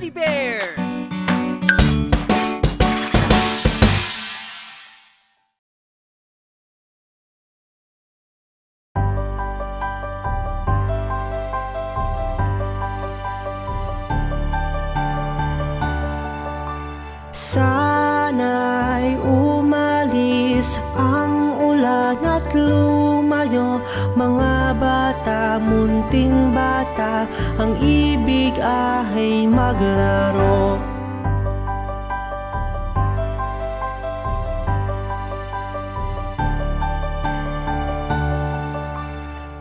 Fuzzy Bear! Sana'y umalis ang ulan at lumayo. Mga bata, munting bata, ang ibig ay maglaro.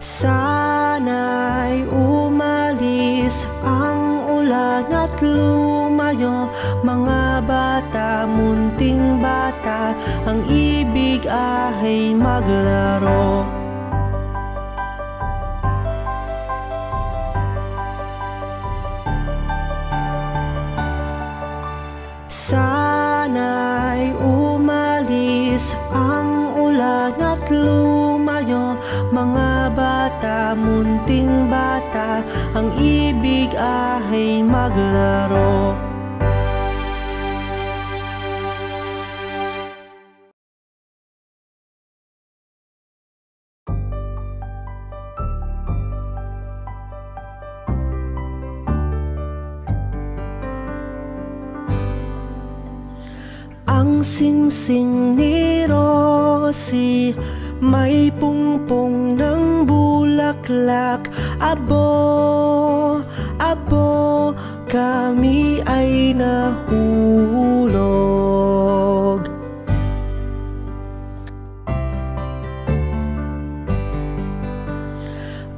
Sana'y umalis ang ulan at lumayo. Mga bata, munting bata, ang ibig ay maglaro. Sana'y umalis ang ulan at lumayo. Mga bata, munting bata, ang ibig ay maglaro. Ang singsing ni Rosie may pungpong ng bulaklak. Abo, abo, kami ay nahulog.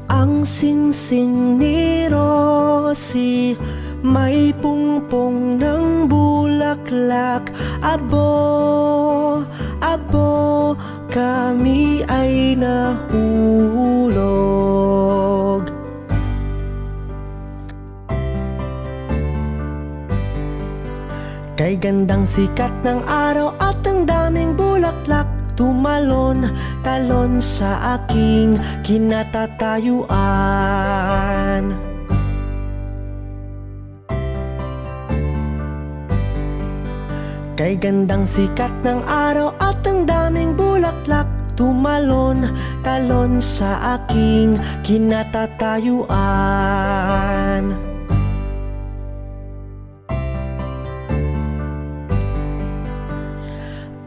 Ang singsing ni Rosie may pungpong ng bulaklak. Abo, abo, kami ay nahulog. Kay gandang sikat ng araw at ang daming bulaklak, tumalon, talon sa aking kinatatayuan. Kay gandang sikat ng araw at ang daming bulaklak, tumalon, talon sa aking kinatatayuan.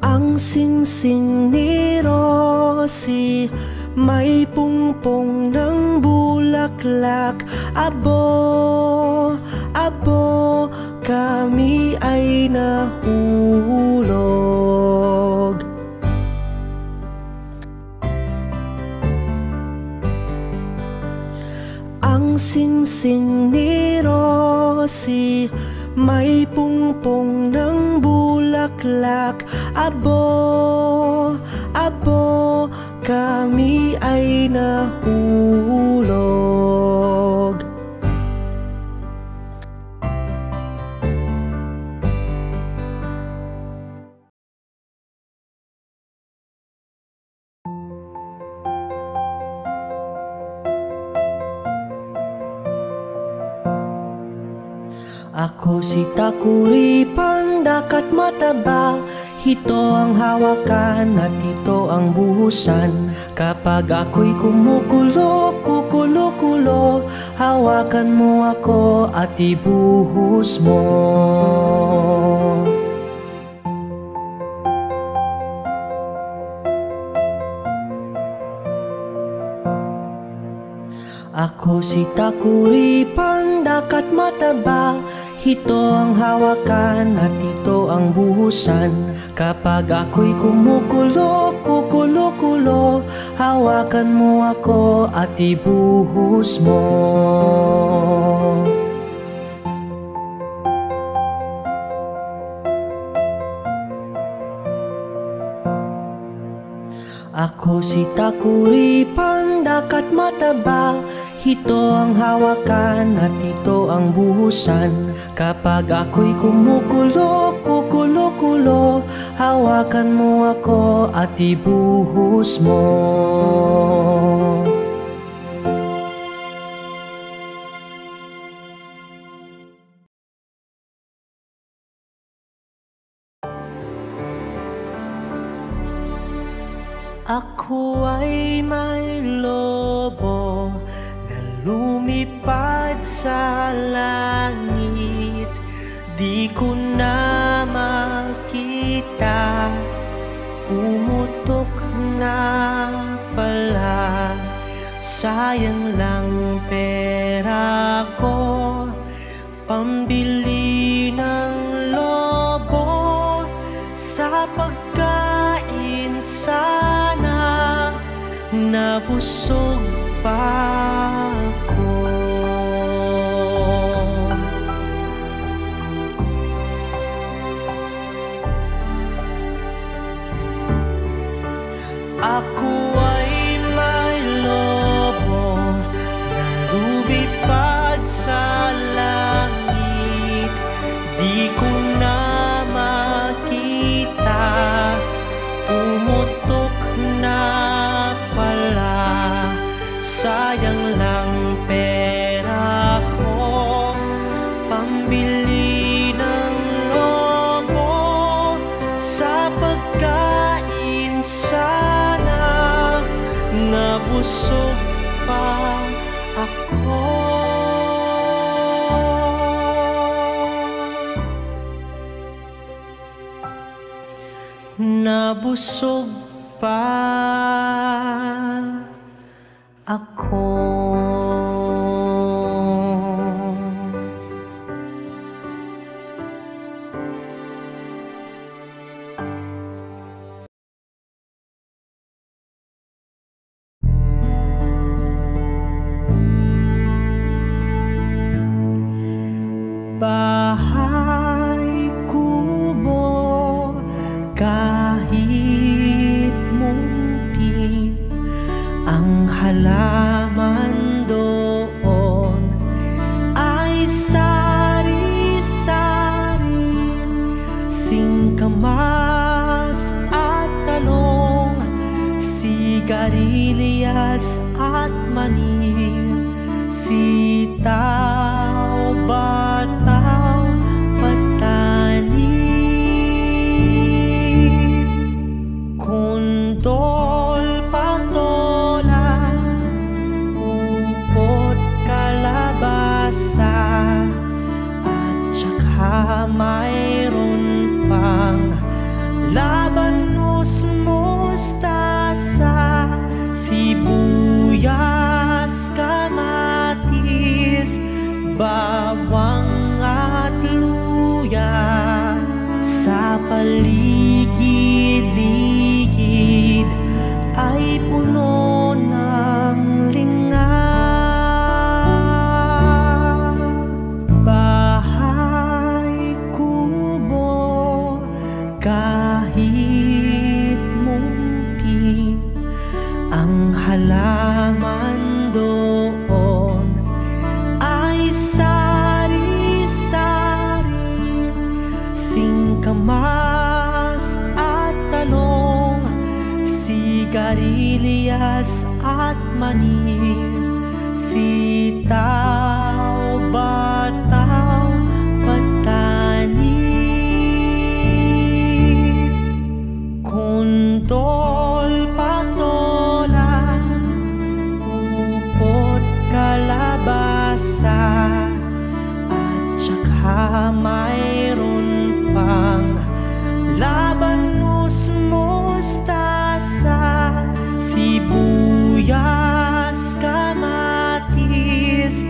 Ang singsing ni Rosie may pungpong ng bulaklak. Abo, abo, kami ay nahulog. Ang singsing ni Rosie may pungpong ng bulaklak. Abo, abo, kami ay nahulog. Ako si Takuri, pandakat mataba. Ito ang hawakan at ito ang buhusan. Kapag ako'y kumukulo, kukulo-kulo, hawakan mo ako at ibuhos mo. Ako si Takuri, pandakat mataba. Ito ang hawakan at ito ang buhusan. Kapag ako'y kumukulo, kukulo-kulo, hawakan mo ako at ibuhos mo. Ako si Takuri, pandakat mataba. Ito ang hawakan at ito ang buhusan. Kapag ako'y kumukulo, kukulo-kulo, hawakan mo ako at ibuhos mo. Ako ay may lobo na lumipad sa langit. Di ko na makita, pumutok na pala. Sayang lang pera ko, pambili ng lobo. Sa pagkain sana, nabusog pa ako. Ako ay may lobo na lumipad sa langit. Di ko na makita, pumutok na pala. Sayang lang pera ko, pambili ng lobo. Sa pagkain sana, nabusog pa ako. Nabusog pa ako. Bahay kubo, kahit munti, ang halaman doon ay sari-sari, singkamas at talong, sigarilyas at mani, sitaw, bataw, patani, kondol, patola, upot, kalabasa, at saka mayroon pang labanos, mustasa, sibuyas, kamatis, bawang at luya. Sa paligid-ligid ay puno ng linga. Bahay kubo, kahit munti, ang halaman doon ay sari-sari, singkamas at talong, sigarilyas at mani, sitaw, bataw, patani, kondol, patola, upot, kalabasa, at saka mayroon pang labanos, mustasa, sibuyas, kamatis,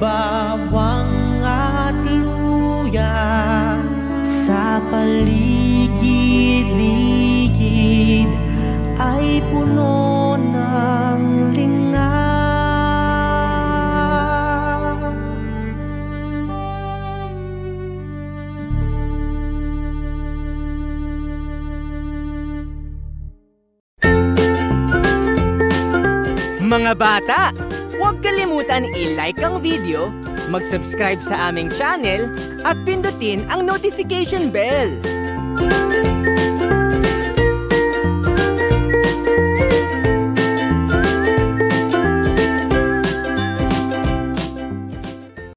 bawang at luya. Sa paligid-ligid ay puno ng linga. Mga bata, huwag kalimutan i-like ang video, mag-subscribe sa aming channel, at pindutin ang notification bell.